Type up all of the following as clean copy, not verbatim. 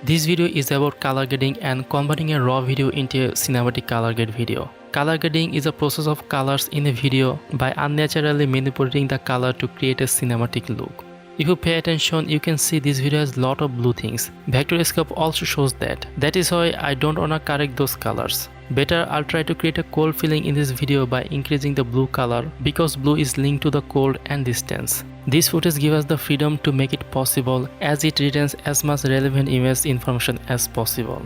This video is about color grading and converting a raw video into a cinematic color grade video. Color grading is a process of colors in a video by unnaturally manipulating the color to create a cinematic look. If you pay attention, you can see this video has lot of blue things. Vectorscope also shows that. That is why I don't wanna correct those colors. Better I'll try to create a cold feeling in this video by increasing the blue color because blue is linked to the cold and distance. This footage gives us the freedom to make it possible as it retains as much relevant image information as possible.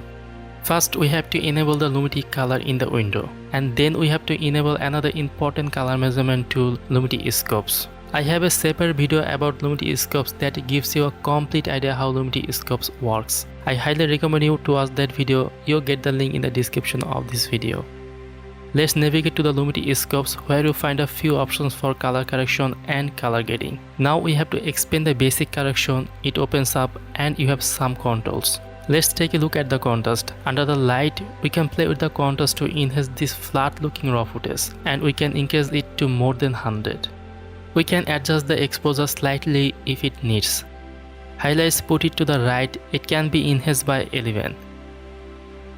First, we have to enable the Lumetri Color in the window, and then we have to enable another important color measurement tool, Lumetri Scopes. I have a separate video about Lumetri Scopes that gives you a complete idea how Lumetri Scopes works. I highly recommend you to watch that video. You'll get the link in the description of this video. Let's navigate to the Lumetri Scopes where you find a few options for color correction and color grading. Now we have to expand the basic correction. It opens up and you have some controls. Let's take a look at the contrast. Under the light, we can play with the contrast to enhance this flat looking raw footage, and we can increase it to more than 100. We can adjust the exposure slightly if it needs. Highlights, put it to the right, it can be enhanced by 11.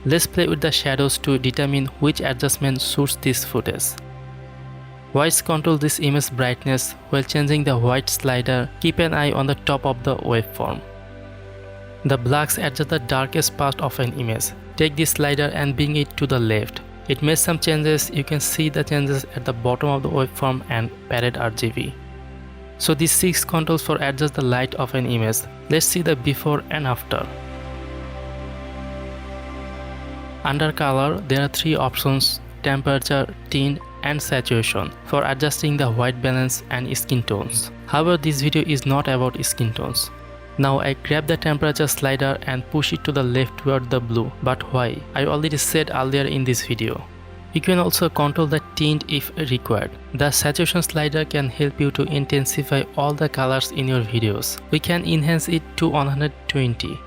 Let's play with the shadows to determine which adjustment suits this footage. Voice control this image brightness while changing the white slider. Keep an eye on the top of the waveform. The blacks adjust the darkest part of an image. Take this slider and bring it to the left. It makes some changes. You can see the changes at the bottom of the waveform and parent RGB. So these 6 controls for adjust the light of an image. Let's see the before and after. Under color, there are 3 options: temperature, tint, and saturation for adjusting the white balance and skin tones. However, this video is not about skin tones. Now I grab the temperature slider and push it to the left toward the blue. But why? I already said earlier in this video. You can also control the tint if required. The saturation slider can help you to intensify all the colors in your videos. We can enhance it to 120.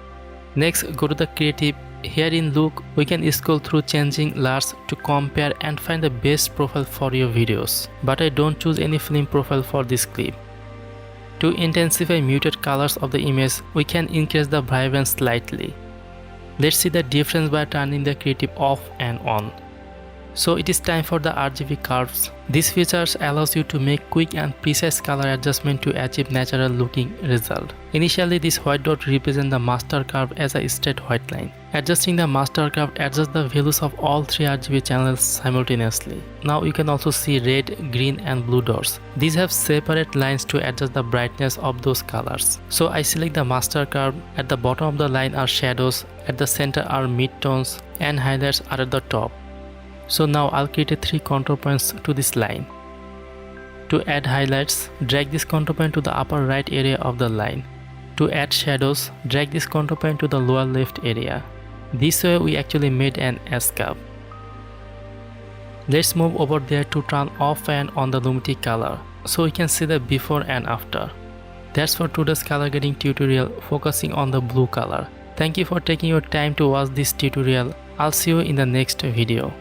Next, go to the creative. Here in look, we can scroll through changing layers to compare and find the best profile for your videos. But I don't choose any film profile for this clip. To intensify muted colors of the image, we can increase the vibrance slightly. Let's see the difference by turning the creative off and on. So it is time for the RGB curves. This feature allows you to make quick and precise color adjustment to achieve natural looking result. Initially, this white dot represents the master curve as a straight white line. Adjusting the master curve adjusts the values of all 3 RGB channels simultaneously. Now you can also see red, green and blue dots. These have separate lines to adjust the brightness of those colors. So I select the master curve. At the bottom of the line are shadows, at the center are midtones, and highlights are at the top. So now I'll create a 3 contour points to this line. To add highlights, drag this contour point to the upper right area of the line. To add shadows, drag this contour point to the lower left area. This way we actually made an S curve. Let's move over there to turn off and on the Lumetri Color so we can see the before and after. That's for today's color grading tutorial focusing on the blue color. Thank you for taking your time to watch this tutorial. I'll see you in the next video.